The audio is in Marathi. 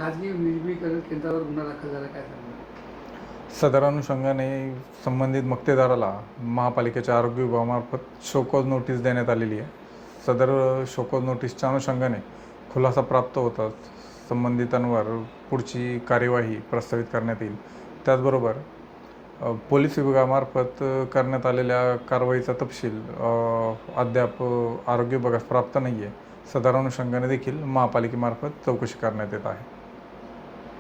खाजगी विलगीकरण केंद्रावर गुन्हा दाखल झाला, काय सांगणार? सदर अनुषंगाने संबंधित मक्तेदाराला महापालिकेच्या आरोग्य विभागामार्फत शोकॉज नोटीस देण्यात आलेली आहे. सदर शोकॉज नोटीसच्या अनुषंगाने खुलासा प्राप्त होताच संबंधितांवर पुढची कार्यवाही प्रस्तावित करण्यात येईल. त्याचबरोबर पोलीस विभागामार्फत करण्यात आलेल्या कारवाईचा तपशील अद्याप आरोग्य विभागास प्राप्त नाही आहे. सदर अनुषंगाने देखील महापालिकेमार्फत चौकशी करण्यात येत आहे.